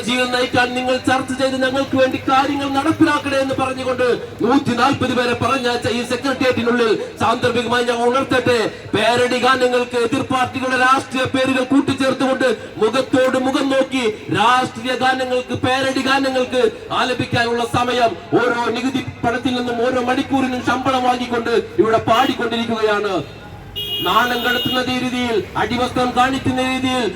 ജീവിതം നയിക്കാൻ നിങ്ങൾ ചർച്ച ചെയ്ത് ഞങ്ങൾക്ക് വേണ്ടി കാര്യങ്ങൾ നടപ്പിലാക്കണേ എന്ന് പറഞ്ഞുകൊണ്ട് 140 പേരെ പറഞ്ഞയച്ച ഈ സെക്രട്ടേറിയറ്റിനുള്ളിൽ സാന്ദർഭികമായി ഞാൻ ഉണർത്തട്ടെ, പേരടി ഗാനങ്ങൾക്ക് എതിർ പാർട്ടികളുടെ രാഷ്ട്രീയ പേരുകൾ കൂട്ടിച്ചേർത്തുകൊണ്ട് മുഖത്തോട് മുഖം നോക്കി രാഷ്ട്രീയ ഗാനങ്ങൾക്ക്, പേരടി ഗാനങ്ങൾക്ക് ആലപിക്കാനുള്ള സമയം ഓരോ നികുതി പണത്തിൽ നിന്നും ഓരോ മണിക്കൂറിനും ശമ്പളം വാങ്ങിക്കൊണ്ട് ഇവിടെ പാടിക്കൊണ്ടിരിക്കുകയാണ്. നാണം കടത്തുന്ന രീതിയിൽ, അടിവസ്ത്രം കാണിക്കുന്ന രീതിയിൽ,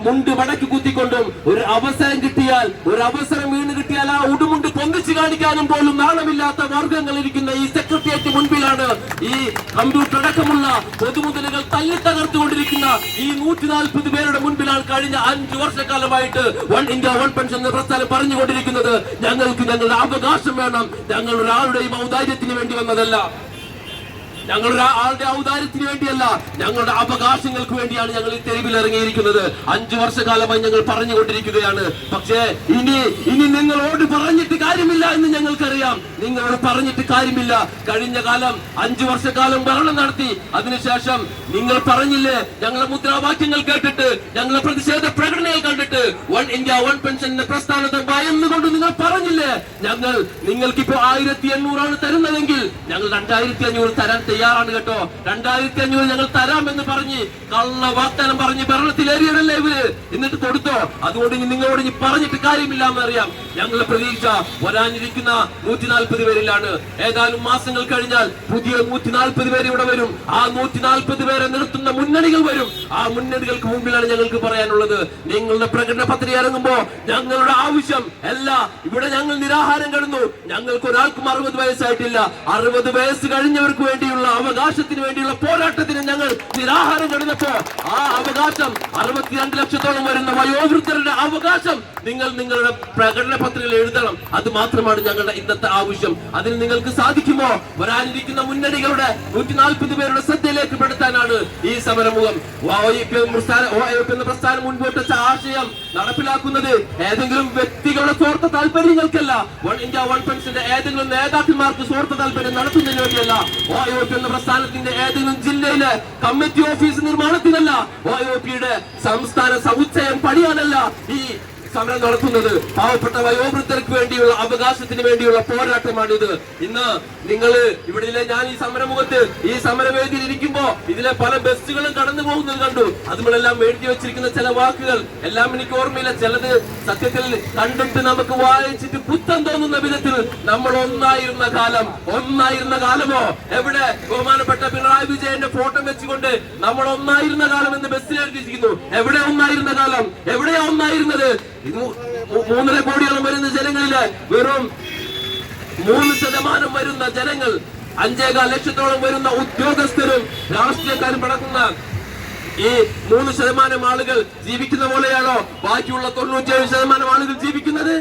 മുണ്ട് മടക്കി കുത്തിക്കൊണ്ടും ഒരു അവസരം കിട്ടിയാൽ, ഒരു അവസരം വീണ് കിട്ടിയാൽ ആ ഉടുമുണ്ട് പൊന്തിച്ചു കാണിക്കാനും പോലും നാണമില്ലാത്ത വർഗങ്ങൾ ഇരിക്കുന്ന ഈ സെക്രട്ടേറിയറ്റ് മുൻപിലാണ് ഈ കമ്പ്യൂട്ടർ അടക്കമുള്ള പൊതുമുതലുകൾ തല്ലി തകർത്തുകൊണ്ടിരിക്കുന്ന ഈ 140 പേരുടെ മുൻപിലാണ് കഴിഞ്ഞ 5 വർഷക്കാലമായിട്ട് വൺ ഇന്ത്യ വൺ പെൻഷൻ എന്ന പ്രസ്ഥാനം പറഞ്ഞുകൊണ്ടിരിക്കുന്നത്. ഞങ്ങൾക്ക് ഞങ്ങളുടെ അവകാശം വേണം, ഞങ്ങൾ ഒരാളുടെയും ഔദാര്യത്തിന് വേണ്ടി വന്നതല്ല, ഞങ്ങളുടെ ആളുടെ ഔദാര്യത്തിന് വേണ്ടിയല്ല, ഞങ്ങളുടെ അവകാശങ്ങൾക്ക് വേണ്ടിയാണ് ഞങ്ങൾ ഈ തെരുവിൽ ഇറങ്ങിയിരിക്കുന്നത്. 5 വർഷക്കാലമായി ഞങ്ങൾ പറഞ്ഞുകൊണ്ടിരിക്കുകയാണ്. പക്ഷേ ഇനി നിങ്ങളോട് പറഞ്ഞിട്ട് കാര്യമില്ല എന്ന് ഞങ്ങൾക്കറിയാം. നിങ്ങളോട് പറഞ്ഞിട്ട് കാര്യമില്ല. കഴിഞ്ഞ കാലം 5 വർഷക്കാലം ഭരണം നടത്തി, അതിനുശേഷം നിങ്ങൾ പറഞ്ഞില്ലേ, ഞങ്ങളുടെ മുദ്രാവാക്യങ്ങൾ കേട്ടിട്ട്, ഞങ്ങളുടെ പ്രതിഷേധ പ്രകടനങ്ങൾ കണ്ടിട്ട്, വൺ ഇന്ത്യ വൺ പെൻഷൻ എന്ന പ്രസ്ഥാനത്തെ ഭയന്നുകൊണ്ട് നിങ്ങൾ പറഞ്ഞില്ലേ, നിങ്ങൾക്കിപ്പോ 1800 തരുന്നതെങ്കിൽ ഞങ്ങൾ 2500 തരാൻ തയ്യാറാണ് കേട്ടോ, 2500 ഞങ്ങൾ തരാമെന്ന് പറഞ്ഞ് കള്ള വാഗ്ദാനം പറഞ്ഞ് ഭരണത്തിലേറിയതല്ലേ ഇവര്, എന്നിട്ട് കൊടുത്തോ. അതുകൊണ്ട് നിങ്ങളോട് ഇനി പറഞ്ഞിട്ട് കാര്യമില്ല എന്നറിയാം. ഞങ്ങളുടെ പ്രതീക്ഷ വരാനിരിക്കുന്ന 140 പേരിലാണ്. ഏതാനും മാസങ്ങൾ കഴിഞ്ഞാൽ പുതിയ 140 പേര് ഇവിടെ വരും. ആ 140 പേരെ നിർത്തുന്ന മുന്നണികൾ വരും. ആ മുന്നണികൾക്ക് മുമ്പിലാണ് ഞങ്ങൾക്ക് പറയാനുള്ളത്, നിങ്ങളുടെ പ്രകടന പത്രിക ഇറങ്ങുമ്പോ ഞങ്ങളുടെ ആവശ്യം അല്ല, ഇവിടെ ഞങ്ങൾ നിരാഹാരം കിടന്നു, ഞങ്ങൾക്ക് ഒരാൾക്കും 60 വയസ്സായിട്ടില്ല, 60 വയസ്സ് കഴിഞ്ഞവർക്ക് വേണ്ടിയുള്ള അവകാശത്തിന് വേണ്ടിയുള്ള പോരാട്ടത്തിന് ഞങ്ങൾ നിരാഹാരം കിടന്നപ്പോ ആ അവകാശം 62 ലക്ഷത്തോളം വരുന്ന വയോവൃദ്ധരുടെ അവകാശം നിങ്ങൾ നിങ്ങളുടെ പ്രകടന പത്രികയിൽ എഴുതണം. അത് മാത്രമാണ് ഞങ്ങളുടെ ഇന്നത്തെ ആവശ്യം. അതിന് നിങ്ങൾക്ക് സാധിക്കുമോ? വരാനിരിക്കുന്ന മുന്നണികളുടെ 140 പേരുടെ ശ്രദ്ധയിലേക്ക് പെടുത്താനാണ് ഈ സമരമുഖം. OIP എന്ന പ്രസ്ഥാനം മുൻപോട്ട് വെച്ച ആശയം നടപ്പിലാക്കുന്നത് ഏതെങ്കിലും വ്യക്തികളുടെ സ്വാർത്ഥ താല്പര്യങ്ങൾക്കല്ല, വൺ ഇന്ത്യ വൺ പെൻഷന്റെ ഏതെങ്കിലും നേതാക്കന്മാർക്ക് സ്വാർത്ഥ താല്പര്യം നടത്തുന്നതിന് വേണ്ടിയല്ല, OIP എന്ന പ്രസ്ഥാനത്തിന്റെ ഏതെങ്കിലും ജില്ലയിലെ കമ്മിറ്റി ഓഫീസ് നിർമ്മാണത്തിനല്ല, OIPയുടെ സംസ്ഥാന സമുച്ചയം പണിയാനല്ല ഈ സമരം നടത്തുന്നത്. പാവപ്പെട്ട വയോവൃദ്ധർക്ക് വേണ്ടിയുള്ള അവകാശത്തിന് വേണ്ടിയുള്ള പോരാട്ടമാണിത്. ഇന്ന് നിങ്ങൾ ഇവിടെ ഞാൻ ഈ സമരമുഖത്ത് ഈ സമരവേദിയിൽ ഇരിക്കുമ്പോ ഇതിലെ പല ബസ്സുകളും കടന്നു പോകുന്നത് കണ്ടു. അതുമെല്ലാം എഴുതി വെച്ചിരിക്കുന്ന ചില വാക്കുകൾ എല്ലാം എനിക്ക് ഓർമ്മയില്ല. ചിലത് സത്യത്തിൽ കണ്ടിട്ട് നമുക്ക് വായിച്ചിട്ട് പുത്തം തോന്നുന്ന വിധത്തിൽ നമ്മൾ ഒന്നായിരുന്ന കാലമോ എവിടെ? ബഹുമാനപ്പെട്ട പിണറായി വിജയന്റെ ഫോട്ടോ വെച്ചുകൊണ്ട് നമ്മൾ ഒന്നായിരുന്ന കാലം എന്ന് ബസ്സിൽ എഴുതിയിരിക്കുന്നു. എവിടെ ഒന്നായിരുന്ന കാലം? എവിടെയാ ഒന്നായിരുന്നത്? 3.5 കോടിയോളം വരുന്ന ജനങ്ങളില് വെറും 3% വരുന്ന ജനങ്ങൾ, 5.25 ലക്ഷത്തോളം വരുന്ന ഉദ്യോഗസ്ഥരും രാഷ്ട്രീയക്കാരും അടങ്ങുന്ന ഈ 3% ആളുകൾ ജീവിക്കുന്ന പോലെയാണോ ബാക്കിയുള്ള 97% ആളുകൾ ജീവിക്കുന്നത്?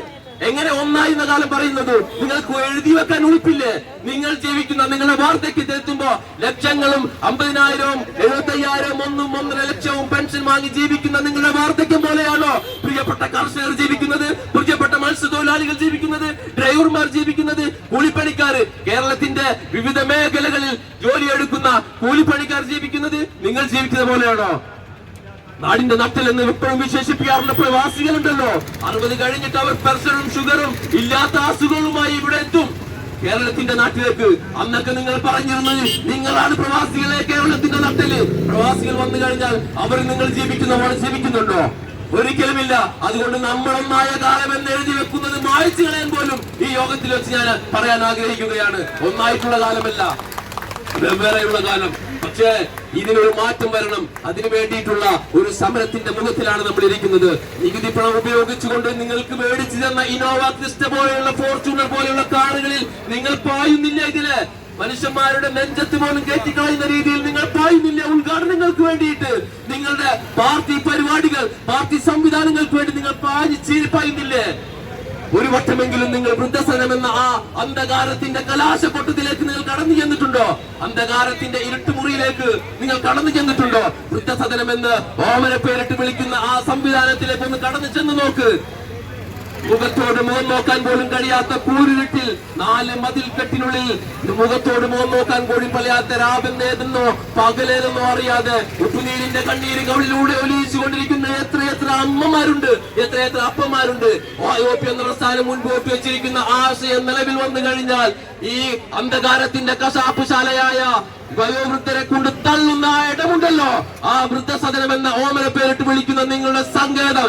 എങ്ങനെ ഒന്നായിരുന്ന കാലം പറയുന്നത്? നിങ്ങൾക്ക് എഴുതി വെക്കാൻ ഉൾപ്പില്ലേ? നിങ്ങൾ ജീവിക്കുന്ന നിങ്ങളുടെ വാർദ്ധക്യത്തിൽ എത്തുമ്പോ ലക്ഷങ്ങളും 50,000-ഉം 75,000-ഉം 1.5 ലക്ഷവും പെൻഷൻ വാങ്ങി ജീവിക്കുന്ന നിങ്ങളുടെ വാർദ്ധക്യം പോലെയാണോ പ്രിയപ്പെട്ട കർഷകർ ജീവിക്കുന്നത്, പ്രിയപ്പെട്ട മത്സ്യത്തൊഴിലാളികൾ ജീവിക്കുന്നത്, ഡ്രൈവർമാർ ജീവിക്കുന്നത്, കൂലിപ്പണിക്കാർ, കേരളത്തിന്റെ വിവിധ മേഖലകളിൽ ജോലിയെടുക്കുന്ന കൂലിപ്പണിക്കാർ ജീവിക്കുന്നത് നിങ്ങൾ ജീവിക്കുന്ന പോലെയാണോ? നാടിന്റെ നട്ടൽ എന്ന് എപ്പോഴും വിശേഷിപ്പിക്കാറുള്ള പ്രവാസികളുണ്ടല്ലോ, 60 കഴിഞ്ഞിട്ട് അവർ പ്രഷറും ഷുഗറും ഇല്ലാത്ത അസുഖങ്ങളുമായി ഇവിടെ എത്തും കേരളത്തിന്റെ നാട്ടിലേക്ക്. അന്നൊക്കെ നിങ്ങൾ പറഞ്ഞിരുന്നത് നിങ്ങളാണ് പ്രവാസികളെ കേരളത്തിന്റെ നട്ടല്. പ്രവാസികൾ വന്നു കഴിഞ്ഞാൽ അവർ നിങ്ങൾ ജീവിക്കുന്ന പോലെ ജീവിക്കുന്നുണ്ടോ? ഒരിക്കലുമില്ല. അതുകൊണ്ട് നമ്മളൊന്നായ കാലം എന്ന് എഴുതി വെക്കുന്നത് മായ്ച്ചു കളയാൻ പോലും ഈ യോഗത്തിൽ വെച്ച് ഞാൻ പറയാൻ ആഗ്രഹിക്കുകയാണ്. ഒന്നായിട്ടുള്ള കാലമല്ല, വെവ്വേറെയുള്ള കാലം. പക്ഷേ ഇതിനൊരു മാറ്റം വരണം. അതിനു വേണ്ടിയിട്ടുള്ള ഒരു സമരത്തിന്റെ മുഖത്തിലാണ് നമ്മൾ ഇരിക്കുന്നത്. നികുതി പണം ഉപയോഗിച്ചുകൊണ്ട് നിങ്ങൾക്ക് മേടിച്ചു തന്ന ഇന്നോവ ക്രിസ്റ്റ പോലെയുള്ള ഫോർച്യൂണർ പോലെയുള്ള കാറുകളിൽ നിങ്ങൾ പായുന്നില്ല. ഇതില് മനുഷ്യന്മാരുടെ നെഞ്ചത്ത് പോലും കയറ്റിക്കളയുന്ന രീതിയിൽ നിങ്ങൾ പായുന്നില്ല. ഉദ്ഘാടനങ്ങൾക്ക് വേണ്ടിയിട്ട് നിങ്ങളുടെ പാർട്ടി പരിപാടികൾ, പാർട്ടി സംവിധാനങ്ങൾക്ക് വേണ്ടി നിങ്ങൾ പായുന്നില്ലേ? ഒരു വട്ടമെങ്കിലും നിങ്ങൾ വൃദ്ധസദനം എന്ന ആ അന്ധകാരത്തിന്റെ കലാശപ്പൊട്ടത്തിലേക്ക് നിങ്ങൾ കടന്നു ചെന്നിട്ടുണ്ടോ? അന്ധകാരത്തിന്റെ ഇരുട്ടുമുറിയിലേക്ക് നിങ്ങൾ കടന്നു ചെന്നിട്ടുണ്ടോ? വൃദ്ധസദനം എന്ന് ഓമന പേരിട്ട് വിളിക്കുന്ന ആ സംവിധാനത്തിലേക്ക് ഒന്ന് കടന്നു ചെന്ന് നോക്ക്. മുഖത്തോട് മുഖം നോക്കാൻ പോലും കഴിയാത്ത കൂരിരുട്ടിൽ 4 മതിൽക്കെട്ടിനുള്ളിൽ മുഖത്തോട് മുഖം നോക്കാൻ കൂടി പറയാത്ത രാവെന്നേതെന്നോ പകലേതെന്നോ അറിയാതെ ഉപ്പുനീരിന്റെ കണ്ണീര് കവിളിലൂടെ ഒലിയിച്ചുകൊണ്ടിരിക്കുന്ന എത്രയെത്ര അമ്മമാരുണ്ട്, എത്രയെത്ര അപ്പന്മാരുണ്ട്. OIOP എന്ന പ്രസ്ഥാനം മുൻപോട്ട് വെച്ചിരിക്കുന്ന ആശയം നിലവിൽ വന്നു കഴിഞ്ഞാൽ ഈ അന്ധകാരത്തിന്റെ കശാപ്പുശാലയായ വയോവൃദ്ധരെ കൊണ്ട് തള്ളുന്ന ഇടമുണ്ടല്ലോ, ആ വൃദ്ധസദനം എന്ന ഓമന പേരിട്ട് വിളിക്കുന്ന നിങ്ങളുടെ സങ്കേതം,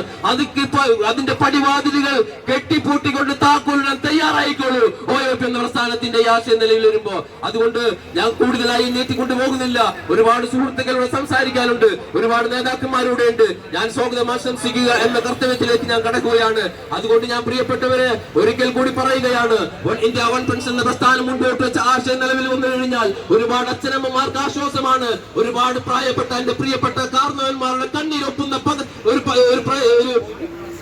അതിന്റെ പടിവാതിലുകൾ കെട്ടിപ്പൂട്ടിക്കൊണ്ട് താക്കോലിടാൻ തയ്യാറായിക്കോളൂ OIOP എന്ന പ്രസ്ഥാനത്തിന്റെ ഈ ആശയം നിലയിൽ വരുമ്പോ. അതുകൊണ്ട് ഞാൻ കൂടുതലായി നീട്ടിക്കൊണ്ട് പോകുന്നില്ല. ഒരുപാട് സുഹൃത്തുക്കളോട് സംസാരിക്കാനുണ്ട്, ഒരുപാട് നേതാക്കന്മാരുടെ ഉണ്ട്. ഞാൻ സ്വാഗതം ആശംസിക്കുക എന്ന കർത്തവ്യത്തിലേക്ക് ഞാൻ കടക്കുകയാണ്. അതുകൊണ്ട് ഞാൻ പ്രിയപ്പെട്ടവരെ ഒരിക്കൽ കൂടി പറയുകയാണ്, ഇന്ത്യ വൺ പെൻഷൻ എന്ന പ്രസ്ഥാനം മുൻപോട്ട് വെച്ച ആശയം നിലവിൽ വന്നു കഴിഞ്ഞാൽ ഒരുപാട് അച്ഛനമ്മമാർക്ക് ആശ്വാസമാണ്. ഒരുപാട് പ്രായപ്പെട്ട എന്റെ പ്രിയപ്പെട്ട കാർന്നവന്മാരുടെ കണ്ണീരൊപ്പുന്ന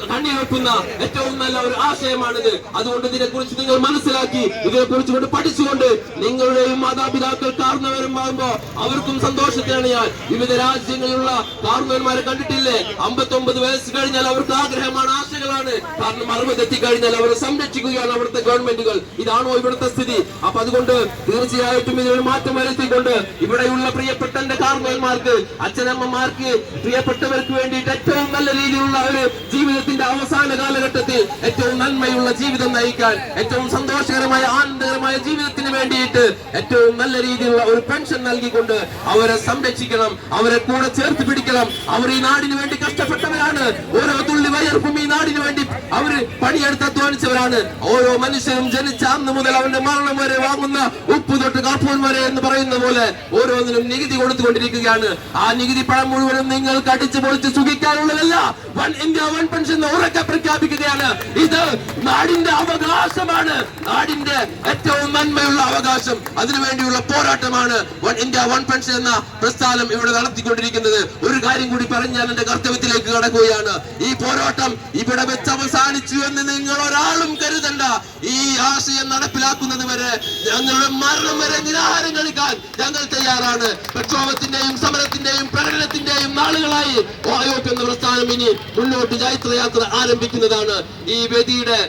കണ്ണീരൊപ്പുന്ന ഏറ്റവും നല്ല ഒരു ആശയമാണിത്. അതുകൊണ്ട് ഇതിനെക്കുറിച്ച് നിങ്ങൾ മനസ്സിലാക്കി, ഇതിനെക്കുറിച്ച് കൊണ്ട് പഠിച്ചുകൊണ്ട് നിങ്ങളുടെയും മാതാപിതാക്കൾ കാർന്നവരുമാകുമ്പോ അവർക്കും സന്തോഷത്തിലാണ്. ഞാൻ വിവിധ രാജ്യങ്ങളിലുള്ള കാർന്നവന്മാരെ കണ്ടിട്ടില്ലേ, 59 വയസ്സ് കഴിഞ്ഞാൽ അവർക്ക് ആഗ്രഹമാണ്, ആശകളാണ്. കാരണം 60 എത്തിക്കഴിഞ്ഞാൽ അവരെ സംരക്ഷിക്കുകയാണ് അവിടുത്തെ ഗവൺമെന്റുകൾ. ഇതാണോ ഇവിടുത്തെ സ്ഥിതി? അപ്പൊ അതുകൊണ്ട് തീർച്ചയായിട്ടും ഇതിനൊരു മാറ്റം വരുത്തിക്കൊണ്ട് ഇവിടെയുള്ള പ്രിയപ്പെട്ട എന്റെ കാർന്നവന്മാർക്ക്, അച്ഛനമ്മമാർക്ക്, പ്രിയപ്പെട്ടവർക്ക് വേണ്ടിയിട്ട് ഏറ്റവും നല്ല രീതിയിലുള്ള ഒരു ജീവിതത്തിന്റെ അവസാന കാലഘട്ടത്തിൽ ഏറ്റവും നന്മയുള്ള ജീവിതം നയിക്കാൻ, ഏറ്റവും സന്തോഷകരമായ ആനന്ദകരമായ ജീവിതത്തിന് വേണ്ടിയിട്ട് ഏറ്റവും നല്ല രീതിയിലുള്ള ഒരു പെൻഷൻ നൽകിക്കൊണ്ട് അവരെ സംരക്ഷിക്കണം, അവരെ കൂടെ ചേർത്ത് പിടിക്കണം. അവർ ഈ നാടിന് വേണ്ടി കഷ്ടപ്പെട്ടവരാണ്. ഓരോ തുള്ളി വയർപ്പും ഈ നാടിന് വേണ്ടി അവർ പണിയെടുത്ത് അധ്വാനിച്ചവരാണ്. ഓരോ മനുഷ്യരും ജനിച്ച അന്ന് മുതൽ അവന്റെ മരണം വരെ വാങ്ങുന്ന ഉപ്പ് തൊട്ട് കാർപ്പൂൺ വരെ എന്ന് പറയുന്ന പോലെ ഓരോന്നിനും നികുതി കൊടുത്തുകൊണ്ടിരിക്കുകയാണ്. ആ നികുതി പണം മുഴുവനും നിങ്ങൾക്ക് അടിച്ചു പൊളിച്ച് സുഖിക്കാനുള്ളതല്ല. വൺ ഇന്ത്യ വൺ പെൻഷൻ ഉറക്കെ പ്രഖ്യാപിക്കുകയാണ്. ഇത് നാടിന്റെ അവകാശമാണ്, നാടിന്റെ ഏറ്റവും നന്മയുള്ള അവകാശം. അതിനുവേണ്ടിയുള്ള പോരാട്ടമാണ് വൺ ഇന്ത്യ വൺ പെൻഷൻ എന്ന പ്രസ്ഥാനം ഇവിടെ നടത്തിക്കൊണ്ടിരിക്കുന്നത്. ഒരു കാര്യം കൂടി പറഞ്ഞ് ഞാൻ എന്റെ കർത്തവ്യത്തിലേക്ക് കടക്കുകയാണ്. ഈ പോരാട്ടം ഇവിടെ വെച്ച് അവസാനിച്ചു എന്ന് നിങ്ങൾ ഒരാളും കരുതണ്ട. ഈ ആശയം നടപ്പിലാക്കുന്നത് വരെ, ഞങ്ങളുടെ മരണം വരെ നിരാഹാരം കഴിക്കാൻ ഞങ്ങൾ തയ്യാറാണ്. പ്രക്ഷോഭത്തിന്റെയും സമരത്തിന്റെയും പ്രകടനത്തിന്റെയും നാളുകളായി OIOP എന്ന പ്രസ്ഥാനം ഇനി മുന്നോട്ട് ജൈത്രയാത്ര ആരംഭിക്കുന്നതാണ്. ഈ വേദിയുടെ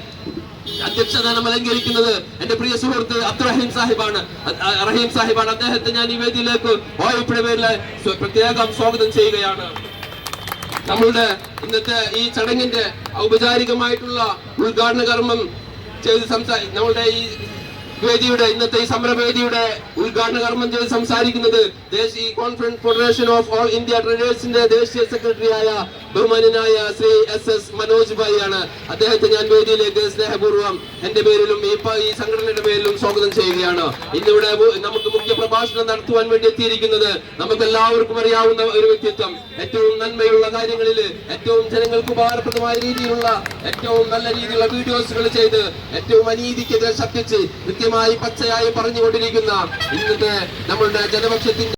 അധ്യക്ഷസ്ഥാനം അലങ്കരിക്കുന്നത് എന്റെ പ്രിയ സുഹൃത്ത് അബ്ദുറഹീം സാഹിബാണ്. അദ്ദേഹത്തെ ഞാൻ ഈ വേദിയിലേക്ക് OIOPയുടെ പേരിൽ പ്രത്യേകം സ്വാഗതം ചെയ്യുകയാണ്. നമ്മളുടെ ഇന്നത്തെ ഈ ചടങ്ങിന്റെ ഔപചാരികമായിട്ടുള്ള ഉദ്ഘാടന കർമ്മം ചെയ്ത് നമ്മളുടെ ഈ വേദിയുടെ, ഇന്നത്തെ ഈ സമരവേദിയുടെ ഉദ്ഘാടന കർമ്മം ചെയ്ത് സംസാരിക്കുന്നത് ദേശീയ conference federation of all India ട്രേഡേഴ്സിന്റെ ദേശീയ സെക്രട്ടറിയായ ബഹുമാനനായ ശ്രീ SS മനോജ് ഭായി ആണ്. അദ്ദേഹത്തെ ഞാൻ വേദിയിലേക്ക് സ്നേഹപൂർവ്വം എന്റെ പേരിലും ഈ സംഘടനയുടെ പേരിലും സ്വാഗതം ചെയ്യുകയാണ്. ഇന്നിവിടെ നമുക്ക് മുഖ്യ പ്രഭാഷണം നടത്തുവാൻ വേണ്ടി എത്തിയിരിക്കുന്നത് നമുക്ക് എല്ലാവർക്കും അറിയാവുന്ന ഒരു വ്യക്തിത്വം, ഏറ്റവും നന്മയുള്ള കാര്യങ്ങളിൽ, ഏറ്റവും ജനങ്ങൾക്ക് ഉപകാരപ്രദമായ രീതിയിലുള്ള ഏറ്റവും നല്ല രീതിയിലുള്ള വീഡിയോസുകൾ ചെയ്ത് ഏറ്റവും അനീതിക്കെതിരെ ശബ്ദിച്ച് കൃത്യമായി പച്ചയായി പറഞ്ഞുകൊണ്ടിരിക്കുന്ന ഇന്നത്തെ നമ്മളുടെ ജനപക്ഷത്തിന്റെ